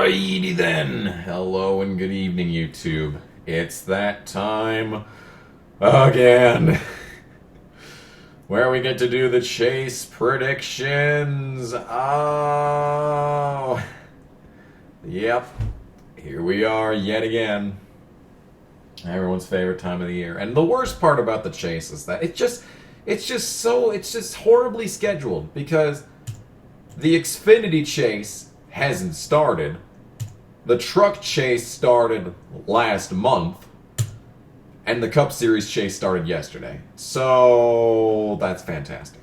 Alrighty then. Hello and good evening, YouTube. It's that time again where we get to do the chase predictions. Oh, yep. Here we are yet again. Everyone's favorite time of the year. And the worst part about the chase is that it's just horribly scheduled because the Xfinity chase hasn't started. The truck chase started last month, and the Cup Series chase started yesterday. So that's fantastic.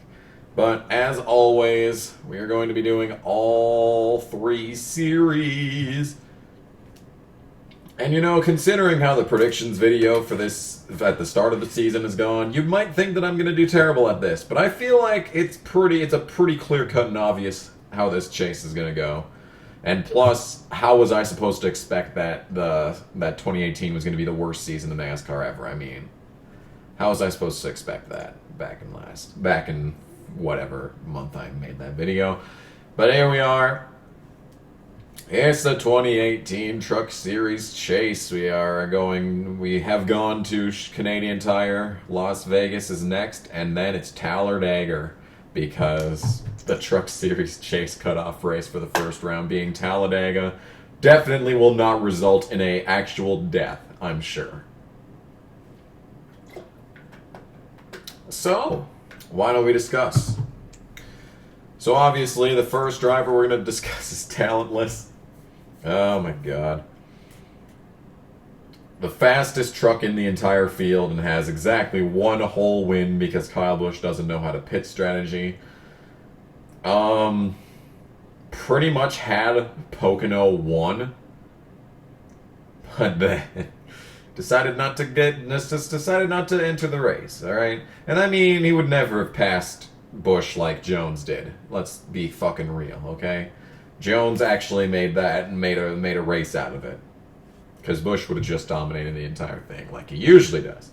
But as always, we are going to be doing all three series. And you know, considering how the predictions video for this at the start of the season has gone, you might think that I'm going to do terrible at this, but I feel like it's a pretty clear-cut and obvious how this chase is going to go. And plus, how was I supposed to expect that that 2018 was going to be the worst season of NASCAR ever? I mean, how was I supposed to expect that back in whatever month I made that video? But here we are. It's the 2018 Truck Series Chase. We have gone to Canadian Tire. Las Vegas is next, and then it's Talladega, because the Truck Series Chase cutoff race for the first round being Talladega definitely will not result in an actual death, I'm sure. So, why don't we discuss? So obviously, the first driver we're going to discuss is talentless. Oh my god. The fastest truck in the entire field and has exactly one whole win because Kyle Busch doesn't know how to pit strategy. Pretty much had Pocono won, but then decided not to enter the race, alright? And I mean, he would never have passed Busch like Jones did. Let's be fucking real, okay? Jones actually made a race out of it. Because Busch would have just dominated the entire thing, like he usually does.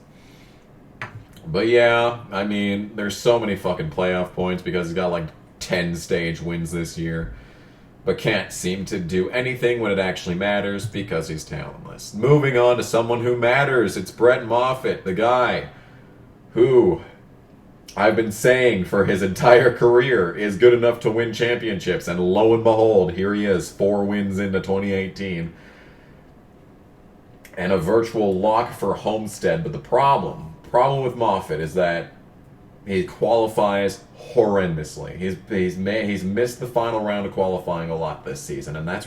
But yeah, I mean, there's so many fucking playoff points because he's got like 10 stage wins this year. But can't seem to do anything when it actually matters because he's talentless. Moving on to someone who matters, it's Brett Moffitt, the guy who I've been saying for his entire career is good enough to win championships. And lo and behold, here he is, 4 wins into 2018. And a virtual lock for Homestead. But the problem with Moffitt is that he qualifies horrendously. He's missed the final round of qualifying a lot this season, and that's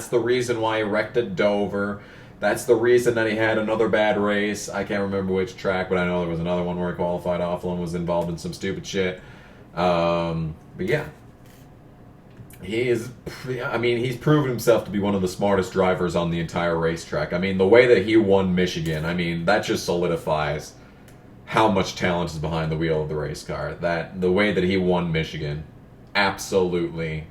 the reason why he wrecked at Dover. That's the reason that he had another bad race. I can't remember which track, but I know there was another one where he qualified awful and was involved in some stupid shit. But yeah. He's proven himself to be one of the smartest drivers on the entire racetrack. I mean, the way that he won Michigan, I mean, that just solidifies how much talent is behind the wheel of the race car. The way that he won Michigan, absolutely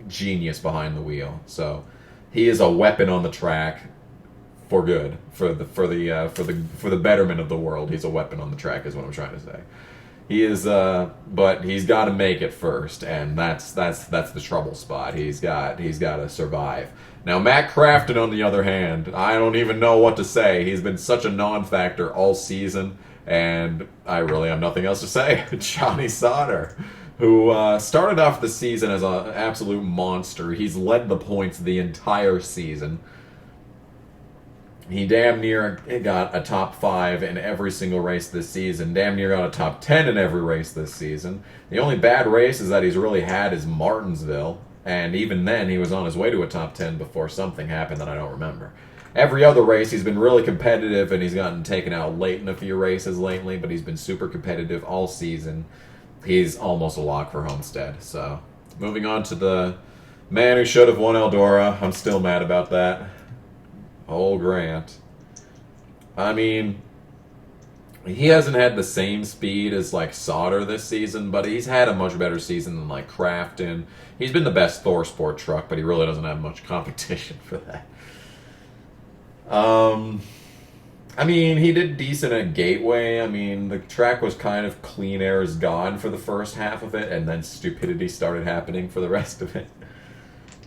genius behind the wheel. So, he is a weapon on the track for good, for the betterment of the world. He's a weapon on the track, is what I'm trying to say. He is, but he's got to make it first, and that's the trouble spot. He's got to survive. Now, Matt Crampton, on the other hand, I don't even know what to say. He's been such a non-factor all season, and I really have nothing else to say. Johnny Sauter, who started off the season as an absolute monster. He's led the points the entire season. He damn near got a top 5 in every single race this season. Damn near got a top 10 in every race this season. The only bad race is that he's really had is Martinsville. And even then, he was on his way to a top 10 before something happened that I don't remember. Every other race, he's been really competitive, and he's gotten taken out late in a few races lately, but he's been super competitive all season. He's almost a lock for Homestead. So, moving on to the man who should have won Eldora. I'm still mad about that. Oh, Grant. I mean, he hasn't had the same speed as, like, Sauter this season, but he's had a much better season than, like, Crampton. He's been the best Thor Sport truck, but he really doesn't have much competition for that. I mean, he did decent at Gateway. I mean, the track was kind of clean air as God for the first half of it, and then stupidity started happening for the rest of it.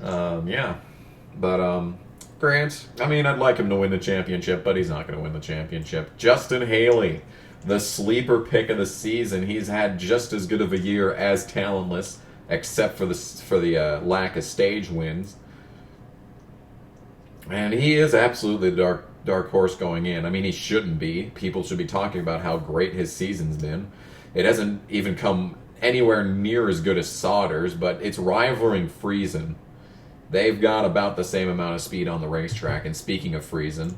Yeah. But, Grant, I mean, I'd like him to win the championship, but he's not going to win the championship. Justin Haley, the sleeper pick of the season. He's had just as good of a year as Talentless, except for the lack of stage wins. And he is absolutely the dark horse going in. I mean, he shouldn't be. People should be talking about how great his season's been. It hasn't even come anywhere near as good as Sauter's, but it's rivaling Friesen. They've got about the same amount of speed on the racetrack. And speaking of Friesen,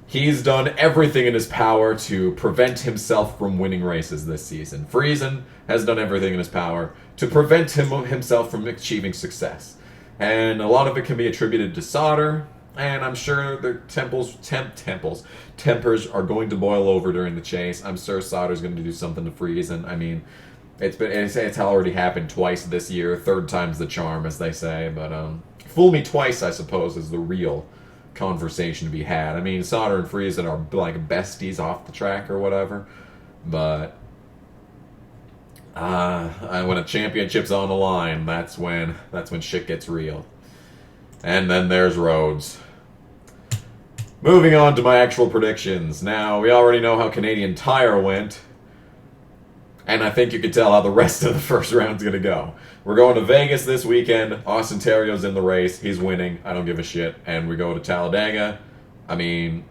he's done everything in his power to prevent himself from winning races this season. Friesen has done everything in his power to prevent himself from achieving success. And a lot of it can be attributed to Sauter, and I'm sure the tempers are going to boil over during the chase. I'm sure Sauter's going to do something to Friesen. I mean, it's already happened twice this year. Third time's the charm, as they say. But fool me twice, I suppose, is the real conversation to be had. I mean, Sauter and Friesen are like besties off the track or whatever. But when a championship's on the line, that's when shit gets real. And then there's Rhodes. Moving on to my actual predictions. Now, we already know how Canadian Tire went, and I think you can tell how the rest of the first round's going to go. We're going to Vegas this weekend. Austin Terrio's in the race. He's winning. I don't give a shit. And we go to Talladega. I mean,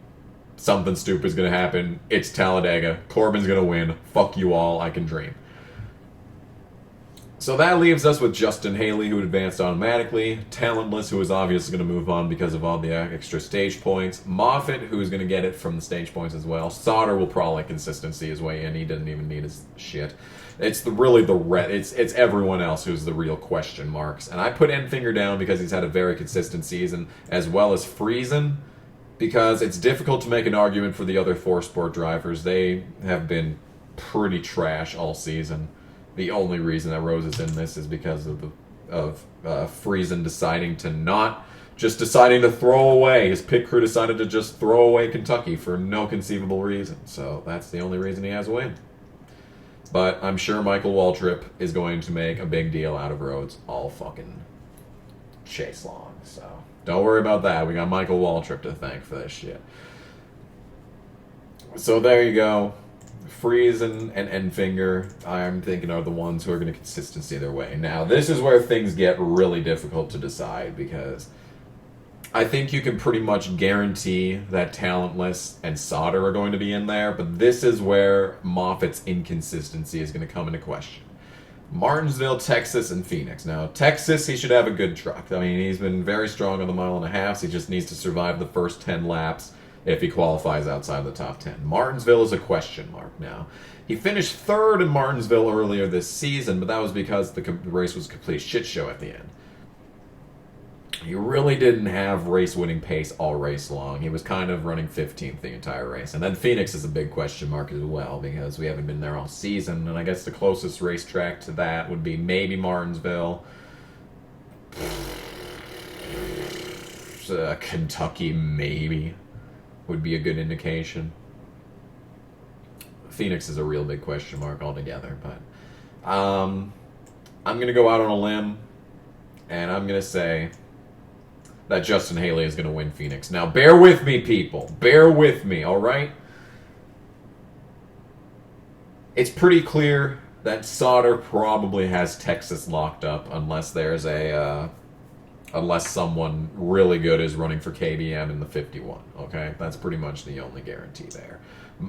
something stupid's going to happen. It's Talladega. Corbin's going to win. Fuck you all. I can dream. So that leaves us with Justin Haley, who advanced automatically. Talentless, who is obviously going to move on because of all the extra stage points. Moffitt, who is going to get it from the stage points as well. Sauter will probably consistency his way in. He doesn't even need his shit. It's it's everyone else who's the real question marks. And I put Enfinger down because he's had a very consistent season, as well as Friesen, because it's difficult to make an argument for the other four sport drivers. They have been pretty trash all season. The only reason that Rose is in this is because of Friesen deciding to throw away. His pit crew decided to just throw away Kentucky for no conceivable reason. So that's the only reason he has a win. But I'm sure Michael Waltrip is going to make a big deal out of Rhodes all fucking chase long. So don't worry about that. We got Michael Waltrip to thank for this shit. So there you go. Friesen and Enfinger, I'm thinking, are the ones who are going to consistency their way. Now, this is where things get really difficult to decide, because I think you can pretty much guarantee that Talentless and Sauter are going to be in there, but this is where Moffitt's inconsistency is going to come into question. Martinsville, Texas, and Phoenix. Now, Texas, he should have a good truck. I mean, he's been very strong on the 1.5 miles. He just needs to survive the first 10 laps if he qualifies outside the top 10. Martinsville is a question mark now. He finished third in Martinsville earlier this season, but that was because the race was a complete shit show at the end. He really didn't have race-winning pace all race long. He was kind of running 15th the entire race. And then Phoenix is a big question mark as well, because we haven't been there all season. And I guess the closest racetrack to that would be maybe Martinsville. Kentucky, maybe, would be a good indication. Phoenix is a real big question mark altogether, but I'm going to go out on a limb, and I'm going to say that Justin Haley is going to win Phoenix. Now, bear with me, people. Bear with me, all right? It's pretty clear that Sauter probably has Texas locked up unless there's unless someone really good is running for KBM in the 51, okay? That's pretty much the only guarantee there.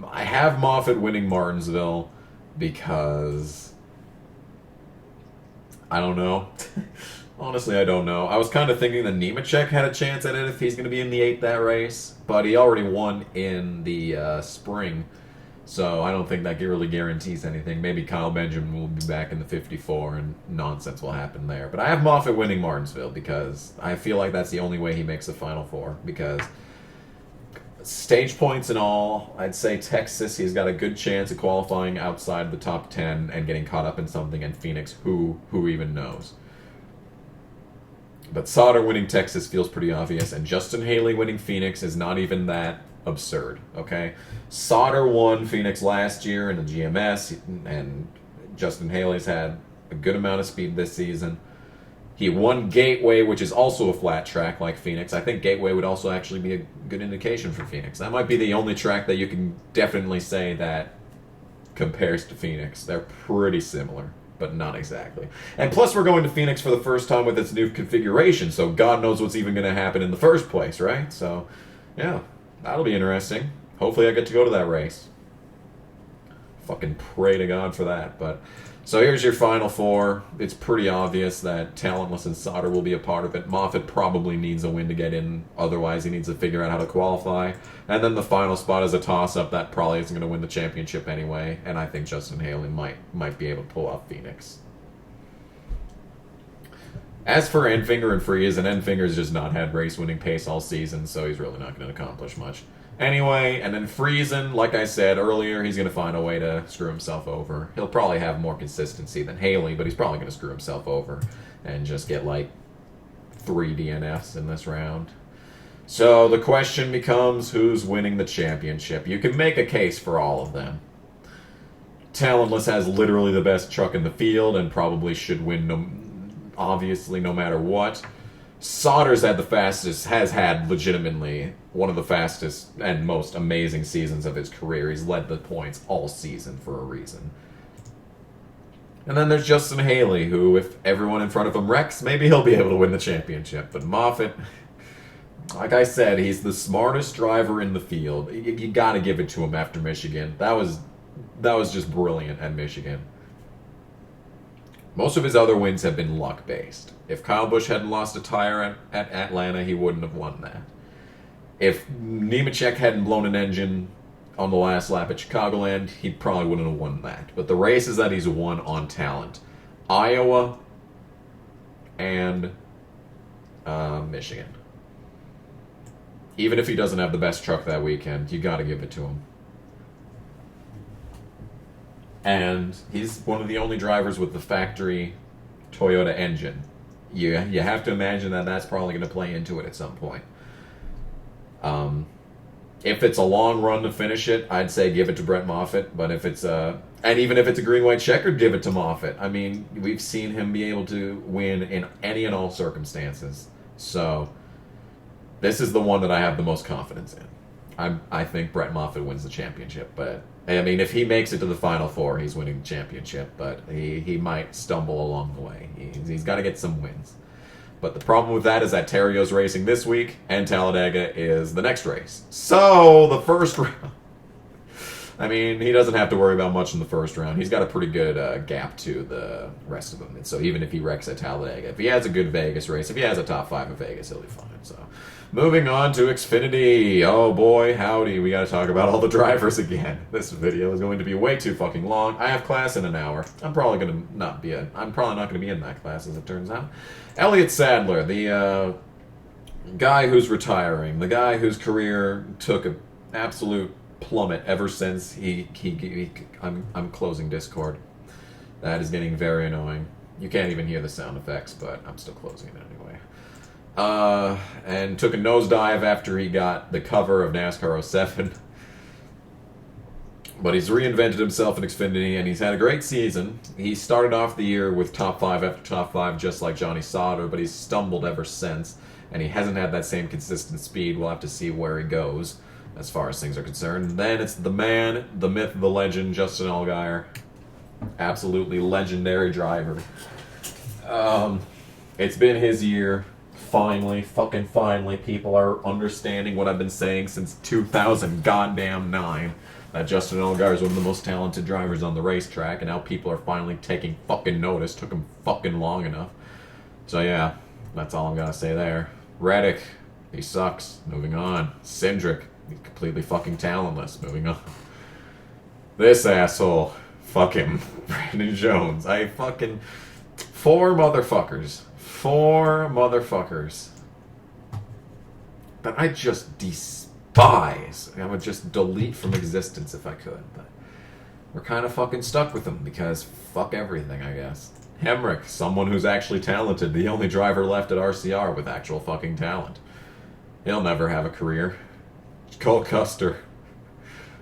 I have Moffitt winning Martinsville because I don't know. Honestly, I don't know. I was kind of thinking that Nemechek had a chance at it if he's going to be in the 8 that race, but he already won in the spring, so I don't think that really guarantees anything. Maybe Kyle Benjamin will be back in the 54 and nonsense will happen there. But I have Moffitt winning Martinsville because I feel like that's the only way he makes the Final Four, because stage points and all, I'd say Texas, he's got a good chance of qualifying outside the top 10 and getting caught up in something, and Phoenix, who even knows. But Sauter winning Texas feels pretty obvious, and Justin Haley winning Phoenix is not even that absurd, okay? Sauter won Phoenix last year in the GMS, and Justin Haley's had a good amount of speed this season. He won Gateway, which is also a flat track like Phoenix. I think Gateway would also actually be a good indication for Phoenix. That might be the only track that you can definitely say that compares to Phoenix. They're pretty similar, but not exactly. And plus, we're going to Phoenix for the first time with its new configuration, so God knows what's even going to happen in the first place, right? So, yeah, that'll be interesting. Hopefully I get to go to that race. Fucking pray to God for that, but... So here's your final four. It's pretty obvious that Talentless and Sauter will be a part of it. Moffitt probably needs a win to get in. Otherwise, he needs to figure out how to qualify. And then the final spot is a toss-up that probably isn't going to win the championship anyway. And I think Justin Haley might be able to pull off Phoenix. As for Enfinger and Freeze, and Enfinger's just not had race-winning pace all season, so he's really not going to accomplish much. Anyway, and then Friesen, like I said earlier, he's going to find a way to screw himself over. He'll probably have more consistency than Haley, but he's probably going to screw himself over and just get like 3 DNFs in this round. So the question becomes, who's winning the championship? You can make a case for all of them. Talentless has literally the best truck in the field and probably should win, obviously, no matter what. Sauter's has had legitimately one of the fastest and most amazing seasons of his career. He's led the points all season for a reason. And then there's Justin Haley, who, if everyone in front of him wrecks, maybe he'll be able to win the championship. But Moffitt, like I said, he's the smartest driver in the field. You gotta give it to him after Michigan. That was just brilliant at Michigan. Most of his other wins have been luck-based. If Kyle Busch hadn't lost a tire at Atlanta, he wouldn't have won that. If Nemechek hadn't blown an engine on the last lap at Chicagoland, he probably wouldn't have won that. But the races that he's won on talent, Iowa and Michigan. Even if he doesn't have the best truck that weekend, you got to give it to him. And he's one of the only drivers with the factory Toyota engine. You have to imagine that that's probably going to play into it at some point. If it's a long run to finish it, I'd say give it to Brett Moffitt. But if it's and even if it's a green-white checkered, give it to Moffitt. I mean, we've seen him be able to win in any and all circumstances. So this is the one that I have the most confidence in. I think Brett Moffitt wins the championship, but I mean, if he makes it to the Final Four, he's winning the championship, but he might stumble along the way. He's got to get some wins. But the problem with that is that Terrio's racing this week, and Talladega is the next race. So, the first round... I mean, he doesn't have to worry about much in the first round. He's got a pretty good gap to the rest of them. And so even if he wrecks at Talladega, if he has a good Vegas race, if he has a top 5 in Vegas, he'll be fine. So, moving on to Xfinity. Oh boy, howdy, we gotta talk about all the drivers again. This video is going to be way too fucking long. I have class in an hour. I'm probably not gonna be in that class, as it turns out. Elliott Sadler, the guy who's retiring, the guy whose career took an absolute plummet ever since I'm closing Discord. That is getting very annoying. You can't even hear the sound effects, but I'm still closing it anyway. And took a nosedive after he got the cover of NASCAR 07. But he's reinvented himself in Xfinity, and he's had a great season. He started off the year with top 5 after top 5, just like Johnny Sauter, but he's stumbled ever since, and he hasn't had that same consistent speed. We'll have to see where he goes, as far as things are concerned. And then it's the man, the myth, the legend, Justin Allgaier. Absolutely legendary driver. It's been his year. Finally, fucking finally, people are understanding what I've been saying since 2009. That Justin Allgaier is one of the most talented drivers on the racetrack, and now people are finally taking fucking notice. Took him fucking long enough. So yeah, that's all I'm gonna say there. Reddick, he sucks. Moving on. Cindric, he's completely fucking talentless. Moving on. This asshole, fucking Brandon Jones. Four motherfuckers that I just despise. I would just delete from existence if I could, but we're kind of fucking stuck with him because fuck everything, I guess. Hemrick, someone who's actually talented, the only driver left at RCR with actual fucking talent. He'll never have a career. Cole Custer,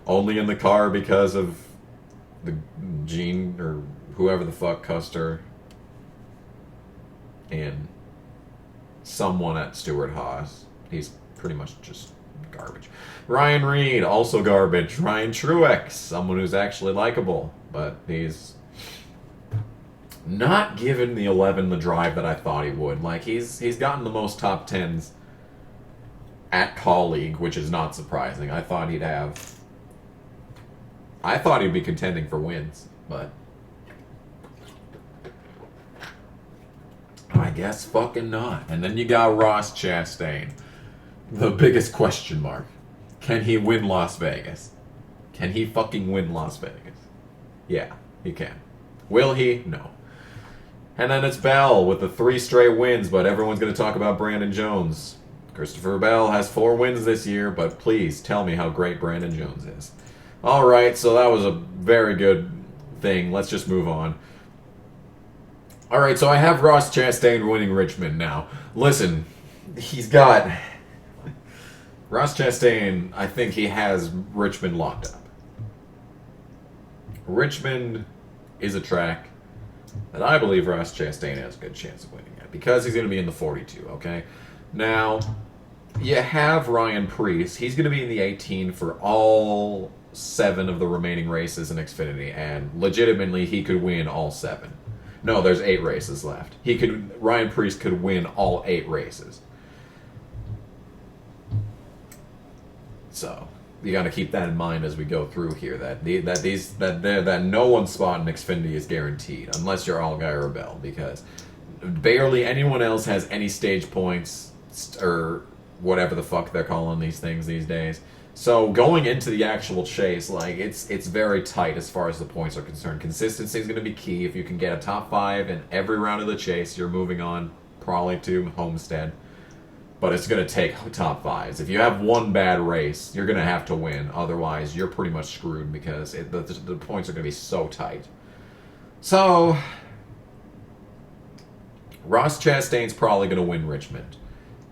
only in the car because of the Gene or whoever the fuck Custer. in someone at Stewart Haas. He's pretty much just garbage. Ryan Reed, also garbage. Ryan Truex, someone who's actually likable, but he's not given the 11 the drive that I thought he would. Like, he's gotten the most top 10s at colleague, which is not surprising. I thought he'd be contending for wins, but I guess fucking not. And then you got Ross Chastain, the biggest question mark. Can he win Las Vegas? Can he fucking win Las Vegas? Yeah, he can. Will he? No. And then it's Bell with the 3 straight wins, but everyone's going to talk about Brandon Jones. Christopher Bell has 4 wins this year, but please tell me how great Brandon Jones is. Alright, so that was a very good thing. Let's just move on. Alright, so I have Ross Chastain winning Richmond now. Listen, he's got... Ross Chastain, I think he has Richmond locked up. Richmond is a track that I believe Ross Chastain has a good chance of winning at, because he's going to be in the 42, okay? Now, you have Ryan Preece. He's going to be in the 18 for all 7 of the remaining races in Xfinity, and legitimately he could win all 7. No, there's 8 races left. Ryan Preece could win all 8 races. So you got to keep that in mind as we go through here. That no one's spot in Xfinity is guaranteed unless you're Allgaier or Bell, because barely anyone else has any stage points or whatever the fuck they're calling these things these days. So going into the actual chase, like it's very tight as far as the points are concerned. Consistency is going to be key. If you can get a top 5 in every round of the chase, you're moving on probably to Homestead. But it's going to take top 5s. If you have one bad race, you're going to have to win. Otherwise, you're pretty much screwed because the points are going to be so tight. So, Ross Chastain's probably going to win Richmond.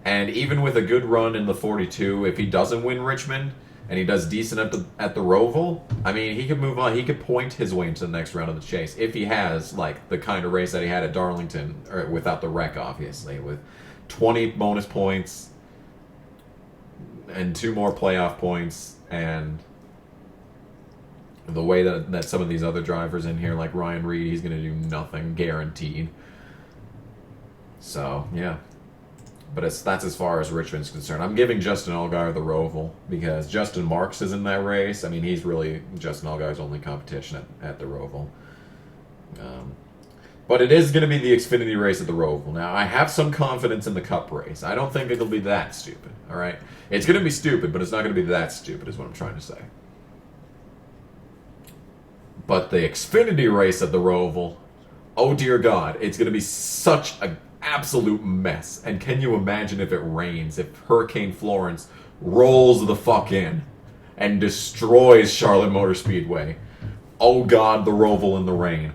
And even with a good run in the 42, if he doesn't win Richmond and he does decent at the Roval, I mean, he could move on. He could point his way into the next round of the chase if he has like the kind of race that he had at Darlington, or without the wreck, obviously, with 20 bonus points and 2 more playoff points, and the way that some of these other drivers in here, like Ryan Reed, he's going to do nothing, guaranteed. So, yeah. But that's as far as Richmond's concerned. I'm giving Justin Allgaier the Roval because Justin Marks is in that race. I mean, he's really Justin Allgaier's only competition at the Roval. But it is going to be the Xfinity race at the Roval. Now, I have some confidence in the Cup race. I don't think it'll be that stupid, all right? It's going to be stupid, but it's not going to be that stupid is what I'm trying to say. But the Xfinity race at the Roval, oh dear God, it's going to be such an absolute mess. And can you imagine if it rains, if Hurricane Florence rolls the fuck in and destroys Charlotte Motor Speedway? Oh God, the Roval in the rain.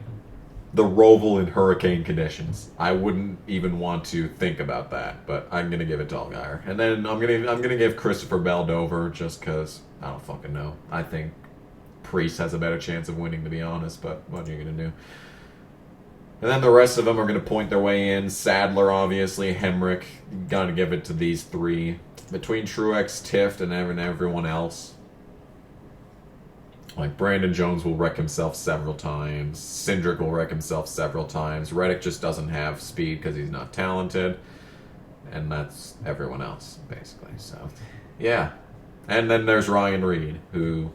The Roval in hurricane conditions. I wouldn't even want to think about that, but I'm gonna give it to Allgaier. And then I'm gonna give Christopher Bell Dover just because I don't fucking know. I think Preece has a better chance of winning, to be honest, but what are you gonna do? And then the rest of them are gonna point their way in. Sadler, obviously, Hemrick. Gotta give it to these 3. Between Truex, Tift, and everyone else. Like, Brandon Jones will wreck himself several times. Cindric will wreck himself several times. Reddick just doesn't have speed because he's not talented. And that's everyone else, basically. So, yeah. And then there's Ryan Reed, who...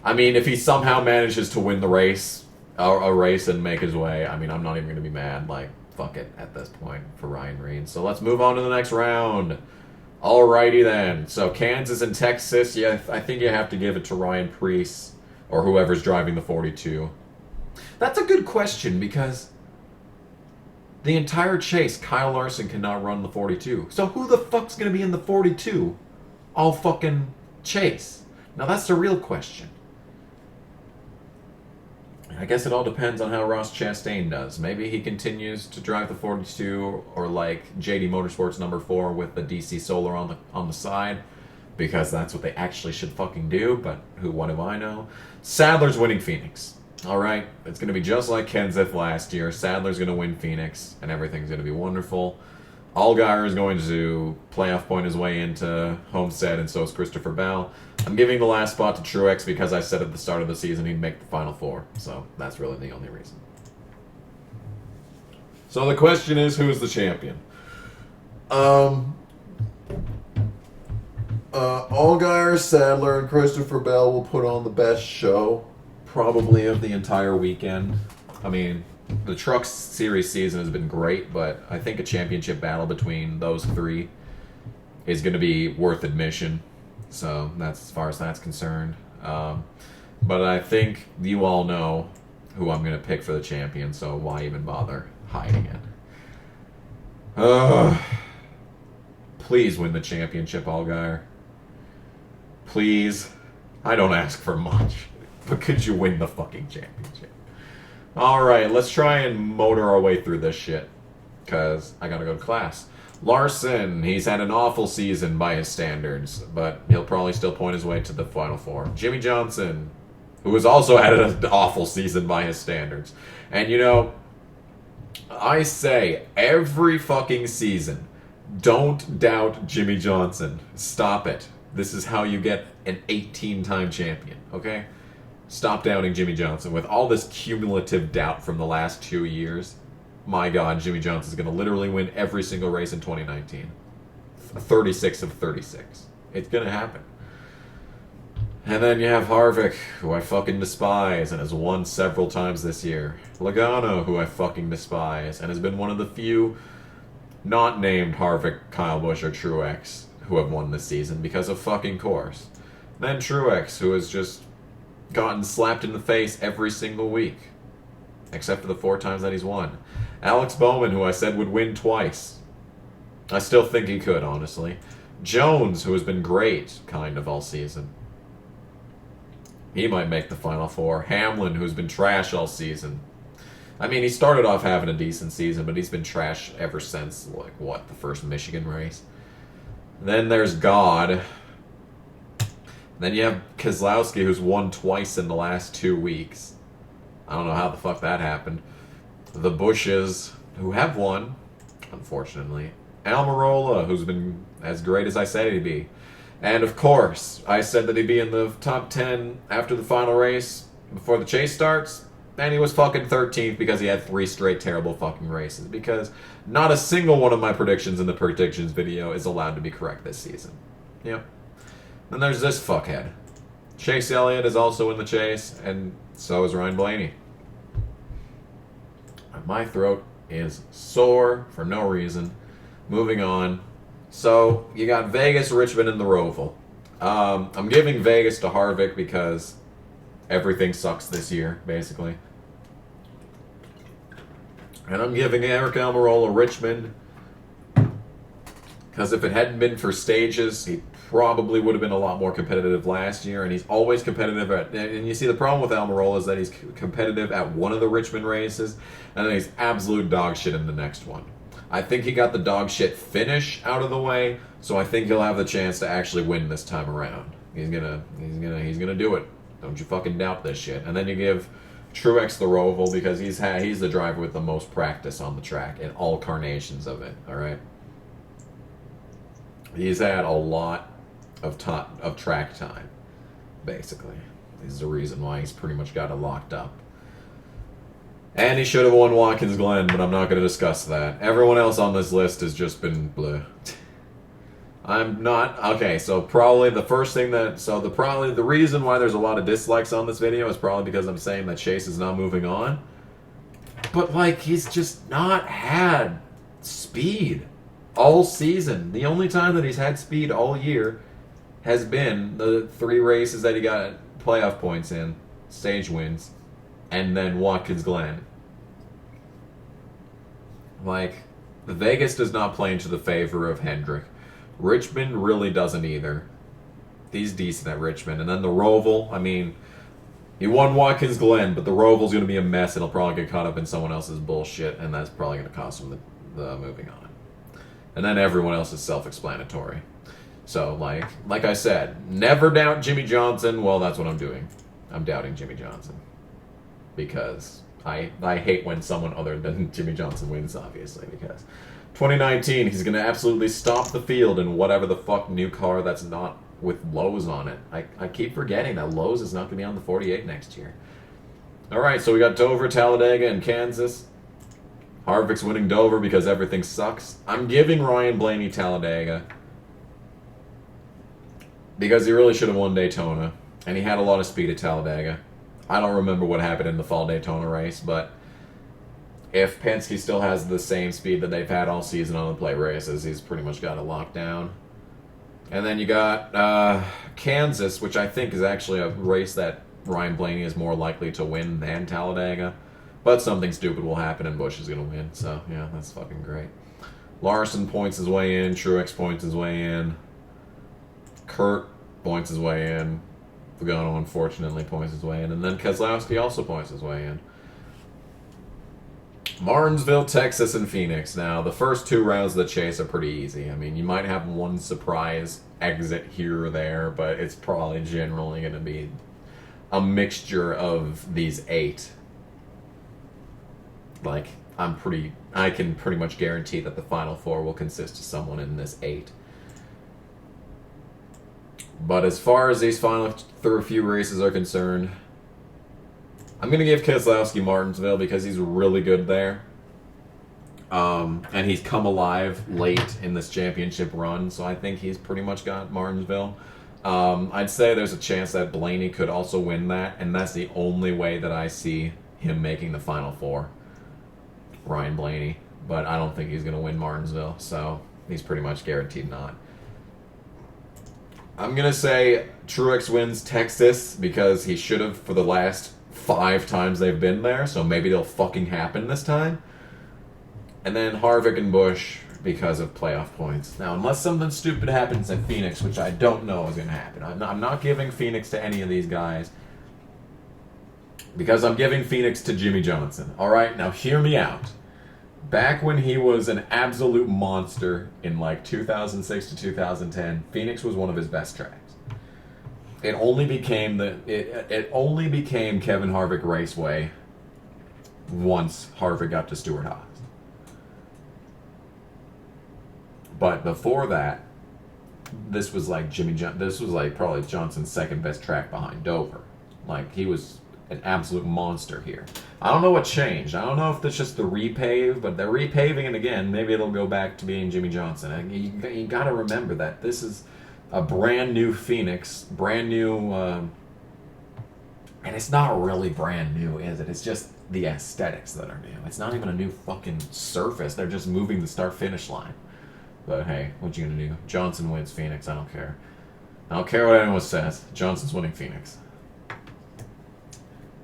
I mean, if he somehow manages to win the race, a race and make his way, I mean, I'm not even going to be mad. Like, fuck it at this point for Ryan Reed. So let's move on to the next round. Alrighty then. So Kansas and Texas, yeah, I think you have to give it to Ryan Preece or whoever's driving the 42. That's a good question because the entire chase, Kyle Larson cannot run the 42. So who the fuck's going to be in the 42 all fucking chase? Now that's the real question. I guess it all depends on how Ross Chastain does. Maybe he continues to drive the 42, or like JD Motorsports number 4 with the DC Solar on the side, because that's what they actually should fucking do, but what do I know? Sadler's winning Phoenix. All right, it's going to be just like Kenseth last year. Sadler's going to win Phoenix, and everything's going to be wonderful. Allgaier is going to playoff point his way into Homestead, and so is Christopher Bell. I'm giving the last spot to Truex because I said at the start of the season he'd make the Final Four, so that's really the only reason. So the question is, who's the champion? Allgaier, Sadler, and Christopher Bell will put on the best show, probably, of the entire weekend. I mean, the Truck Series season has been great, but I think a championship battle between those three is going to be worth admission. So that's as far as that's concerned. But I think you all know who I'm going to pick for the champion, so why even bother hiding it? Please win the championship, Allgaier. Please. I don't ask for much, but could you win the fucking championship? Alright, let's try and motor our way through this shit, because I gotta go to class. Larson, he's had an awful season by his standards, but he'll probably still point his way to the Final Four. Jimmy Johnson, who has also had an awful season by his standards. And you know, I say every fucking season, don't doubt Jimmy Johnson. Stop it. This is how you get an 18-time champion, okay? Stop doubting Jimmy Johnson. With all this cumulative doubt from the last 2 years, my God, Jimmy Johnson's going to literally win every single race in 2019. 36 of 36. It's going to happen. And then you have Harvick, who I fucking despise and has won several times this year. Logano, who I fucking despise and has been one of the few not named Harvick, Kyle Busch, or Truex who have won this season because of fucking course. Then Truex, who has just gotten slapped in the face every single week, except for the 4 times that he's won. Alex Bowman, who I said would win twice. I still think he could, honestly. Jones, who has been great, kind of, all season. He might make the Final Four. Hamlin, who's been trash all season. I mean, he started off having a decent season, but he's been trash ever since, like, what, the first Michigan race? Then there's God. Then you have Keselowski, who's won twice in the last 2 weeks. I don't know how the fuck that happened. The Bushes, who have won, unfortunately. Almirola, who's been as great as I said he'd be. And of course, I said that he'd be in the top 10 after the final race, before the chase starts. And he was fucking 13th because he had 3 straight terrible fucking races. Because not a single one of my predictions in the predictions video is allowed to be correct this season. Yep. Then there's this fuckhead. Chase Elliott is also in the chase, and so is Ryan Blaney. My throat is sore for no reason. Moving on. So, you got Vegas, Richmond, and the Roval. I'm giving Vegas to Harvick because everything sucks this year, basically. And I'm giving Eric Almirola Richmond because if it hadn't been for stages, he probably would have been a lot more competitive last year, and he's always competitive and you see the problem with Almirola is that he's competitive at one of the Richmond races, and then he's absolute dog shit in the next one. I think he got the dog shit finish out of the way, so I think he'll have the chance to actually win this time around. He's gonna do it. Don't you fucking doubt this shit. And then you give Truex the Roval because he's the driver with the most practice on the track in all carnations of it. All right. He's had a lot of track time, basically. This is the reason why he's pretty much got it locked up. And he should have won Watkins Glen, but I'm not going to discuss that. Everyone else on this list has just been bleh. I'm not... Okay, so probably the first thing that... So the reason why there's a lot of dislikes on this video is probably because I'm saying that Chase is not moving on. But, like, he's just not had speed all season. The only time that he's had speed all year has been the 3 races that he got playoff points in, stage wins, and then Watkins Glen. Like, Vegas does not play into the favor of Hendrick. Richmond really doesn't either. He's decent at Richmond. And then the Roval, I mean, he won Watkins Glen, but the Roval's going to be a mess, and he'll probably get caught up in someone else's bullshit, and that's probably going to cost him the moving on. And then everyone else is self-explanatory. So, like I said, never doubt Jimmy Johnson. Well, that's what I'm doing. I'm doubting Jimmy Johnson. because I hate when someone other than Jimmy Johnson wins, obviously, because 2019, he's going to absolutely stop the field in whatever the fuck new car that's not with Lowe's on it. I keep forgetting that Lowe's is not going to be on the 48 next year. Alright, so we got Dover, Talladega, and Kansas. Harvick's winning Dover because everything sucks. I'm giving Ryan Blaney Talladega because he really should have won Daytona, and he had a lot of speed at Talladega. I don't remember what happened in the fall Daytona race, but if Penske still has the same speed that they've had all season on the plate races, he's pretty much got it locked down. And then you got Kansas, which I think is actually a race that Ryan Blaney is more likely to win than Talladega. But something stupid will happen and Busch is going to win. So, yeah, that's fucking great. Larson points his way in. Truex points his way in. Kurt points his way in. Pagano, unfortunately, points his way in. And then Keselowski also points his way in. Martinsville, Texas, and Phoenix. Now, the first two rounds of the chase are pretty easy. I mean, you might have one surprise exit here or there, but it's probably generally going to be a mixture of these 8. Like, I can pretty much guarantee that the final 4 will consist of someone in this 8. But as far as these final few races are concerned, I'm going to give Keselowski Martinsville because he's really good there. And he's come alive late in this championship run, so I think he's pretty much got Martinsville. I'd say there's a chance that Blaney could also win that, and that's the only way that I see him making the final 4. Ryan Blaney. But I don't think he's going to win Martinsville, so he's pretty much guaranteed not. I'm going to say Truex wins Texas because he should have for the last 5 times they've been there, so maybe it'll fucking happen this time. And then Harvick and Busch because of playoff points. Now, unless something stupid happens at Phoenix, which I don't know is going to happen, I'm not giving Phoenix to any of these guys because I'm giving Phoenix to Jimmy Johnson. Alright, now hear me out. Back when he was an absolute monster in like 2006 to 2010, Phoenix was one of his best tracks. It only became Kevin Harvick Raceway once Harvick got to Stewart-Haas. But before that, this was like probably Johnson's second best track behind Dover. Like, he was an absolute monster here. I don't know what changed. I don't know if that's just the repave, but they're repaving it again. Maybe it'll go back to being Jimmy Johnson. You got to remember that this is a brand new Phoenix, brand new, and it's not really brand new, is it? It's just the aesthetics that are new. It's not even a new fucking surface. They're just moving the start-finish line. But hey, what you gonna do? Johnson wins Phoenix. I don't care. I don't care what anyone says. Johnson's winning Phoenix.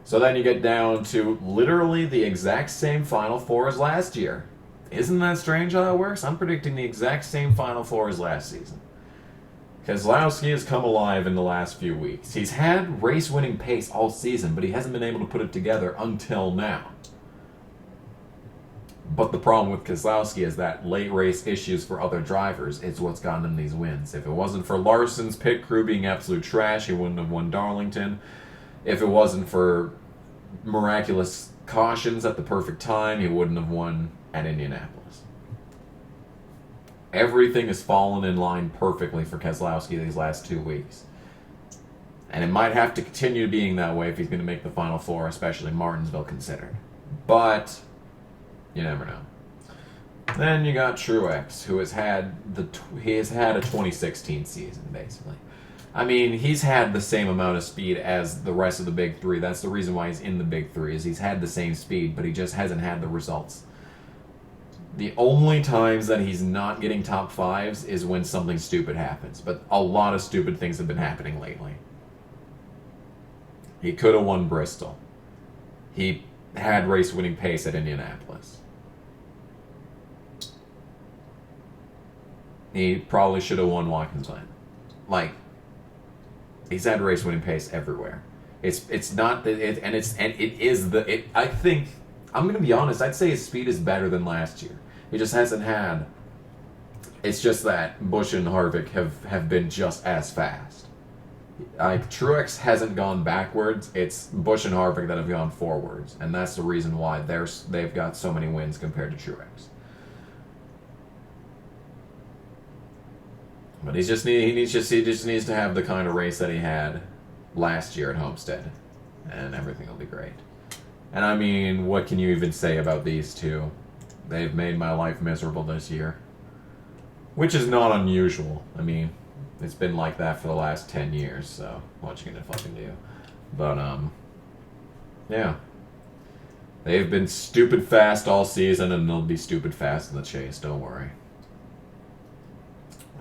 So then you get down to literally the exact same Final Four as last year. Isn't that strange how that works? I'm predicting the exact same Final Four as last season. Keselowski has come alive in the last few weeks. He's had race-winning pace all season, but he hasn't been able to put it together until now. But the problem with Keselowski is that late race issues for other drivers is what's gotten him these wins. If it wasn't for Larson's pit crew being absolute trash, he wouldn't have won Darlington. If it wasn't for miraculous cautions at the perfect time, he wouldn't have won at Indianapolis. Everything has fallen in line perfectly for Keselowski these last 2 weeks. And it might have to continue being that way if he's going to make the Final Four, especially Martinsville considered. But you never know. Then you got Truex, who has had a 2016 season, basically. I mean, he's had the same amount of speed as the rest of the Big Three. That's the reason why he's in the Big Three, is he's had the same speed, but he just hasn't had the results. The only times that he's not getting top 5s is when something stupid happens, but a lot of stupid things have been happening lately. He could have won Bristol. He had race-winning pace at Indianapolis. He probably should have won Watkins Glen. Like, he's had race-winning pace everywhere. It's not that it, and it is the it. I think I'm gonna be honest. I'd say his speed is better than last year. He just hasn't had. It's just that Busch and Harvick have been just as fast. Truex hasn't gone backwards. It's Busch and Harvick that have gone forwards, and that's the reason why they've got so many wins compared to Truex. But he just needs to have the kind of race that he had last year at Homestead, and everything will be great. And I mean, what can you even say about these two? They've made my life miserable this year, which is not unusual. I mean, it's been like that for the last 10 years, so what you gonna fucking do? But, yeah. They've been stupid fast all season, and they'll be stupid fast in the chase, don't worry.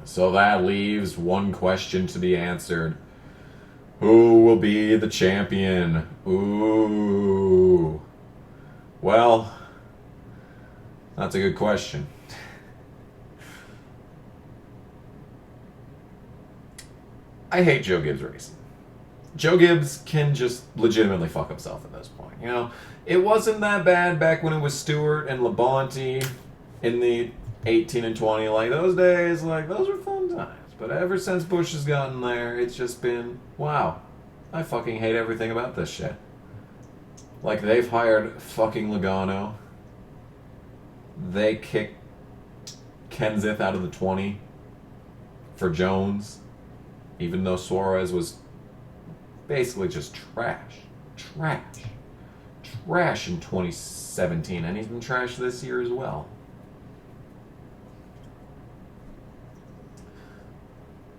So that leaves one question to be answered. Who will be the champion? Ooh. Well, that's a good question. I hate Joe Gibbs racing. Joe Gibbs can just legitimately fuck himself at this point. You know, it wasn't that bad back when it was Stewart and Labonte in the 18 and 20. Like, those days, like, those were fun times. But ever since Busch has gotten there, it's just been, wow, I fucking hate everything about this shit. Like, they've hired fucking Logano. They kicked Kenseth out of the 20 for Jones, even though Suarez was basically just trash in 2017, and he's been trash this year as well.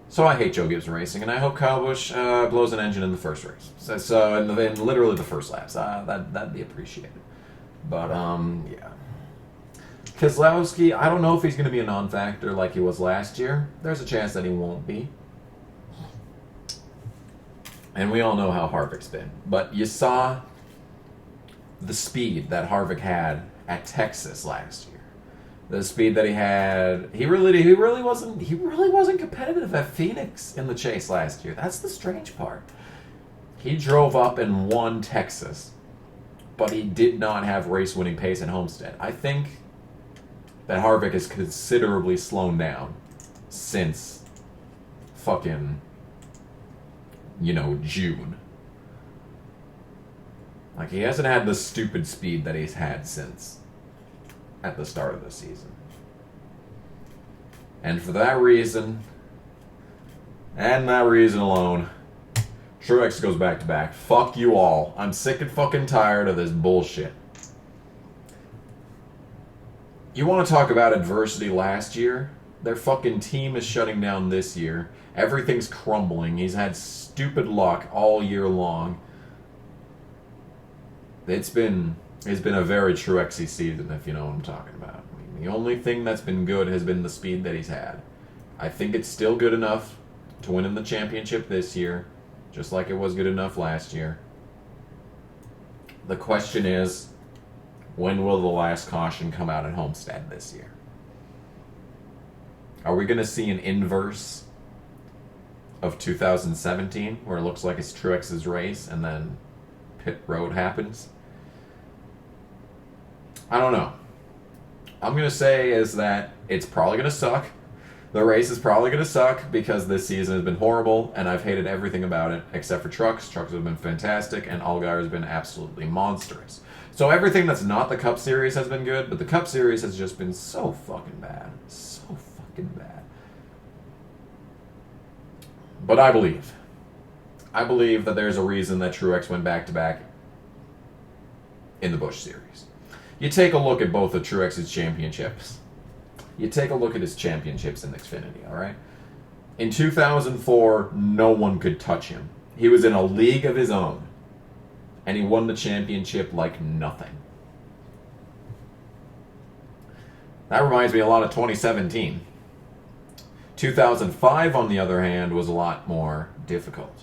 So I hate Joe Gibbs racing, and I hope Kyle Busch blows an engine in the first race. So in literally the first laps, that'd be appreciated. But yeah. Keselowski, I don't know if he's going to be a non-factor like he was last year. There's a chance that he won't be. And we all know how Harvick's been. But you saw the speed that Harvick had at Texas last year. The speed that he had, he really wasn't competitive at Phoenix in the chase last year. That's the strange part. He drove up and won Texas, but he did not have race-winning pace at Homestead. I think that Harvick has considerably slowed down since fucking, June. Like, he hasn't had the stupid speed that he's had since at the start of the season. And for that reason, and that reason alone, Truex goes back to back. Fuck you all. I'm sick and fucking tired of this bullshit. You want to talk about adversity last year? Their fucking team is shutting down this year. Everything's crumbling. He's had stupid luck all year long. It's been a very Truexy season, if you know what I'm talking about. I mean, the only thing that's been good has been the speed that he's had. I think it's still good enough to win in the championship this year, just like it was good enough last year. The question is, when will the last caution come out at Homestead this year? Are we going to see an inverse of 2017, where it looks like it's Truex's race, and then pit road happens? I don't know. I'm going to say is that it's probably going to suck. The race is probably going to suck because this season has been horrible, and I've hated everything about it except for trucks. Trucks have been fantastic, and Allgaier has been absolutely monstrous. So everything that's not the Cup Series has been good, but the Cup Series has just been so fucking bad. So fucking bad. But I believe that there's a reason that Truex went back-to-back in the Busch Series. You take a look at both of Truex's championships. You take a look at his championships in Xfinity, all right? In 2004, no one could touch him. He was in a league of his own, and he won the championship like nothing. That reminds me a lot of 2017. 2005, on the other hand, was a lot more difficult.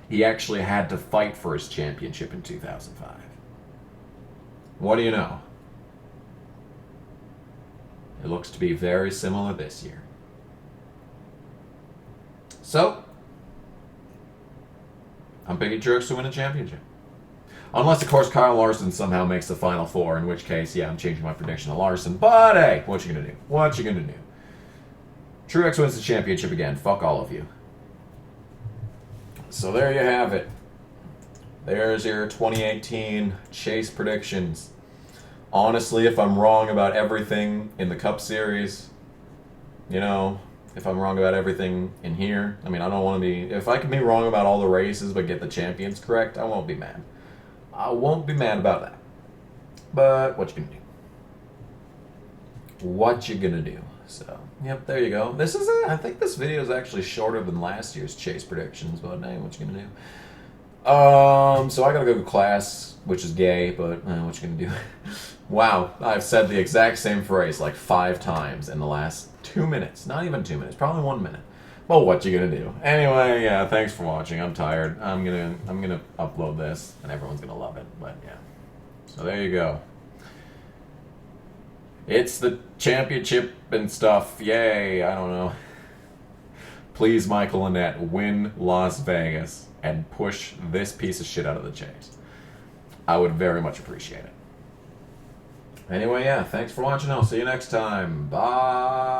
He actually had to fight for his championship in 2005. What do you know? It looks to be very similar this year. So, I'm picking Truex to win a championship. Unless, of course, Kyle Larson somehow makes the Final Four, in which case, yeah, I'm changing my prediction to Larson. But, hey, what you gonna do? What you gonna do? Truex wins the championship again. Fuck all of you. So there you have it. There's your 2018 Chase predictions. Honestly, if I'm wrong about everything in the Cup Series, you know, if I'm wrong about everything in here, I mean, I don't want to be... If I can be wrong about all the races but get the champions correct, I won't be mad. I won't be mad about that. But what you gonna do? What you gonna do? So, yep, there you go. This is it. I think this video is actually shorter than last year's Chase predictions, but hey, what you gonna do? So I gotta go to class, which is gay, but what you gonna do? Wow, I've said the exact same phrase like 5 times in the last 2 minutes. Not even 2 minutes, probably 1 minute. Well, what you gonna do? Anyway, yeah, thanks for watching. I'm tired. I'm gonna upload this, and everyone's gonna love it. But yeah, so there you go. It's the championship and stuff. Yay! I don't know. Please, Michael Annette, win Las Vegas and push this piece of shit out of the Chase. I would very much appreciate it. Anyway, yeah, thanks for watching. I'll see you next time. Bye.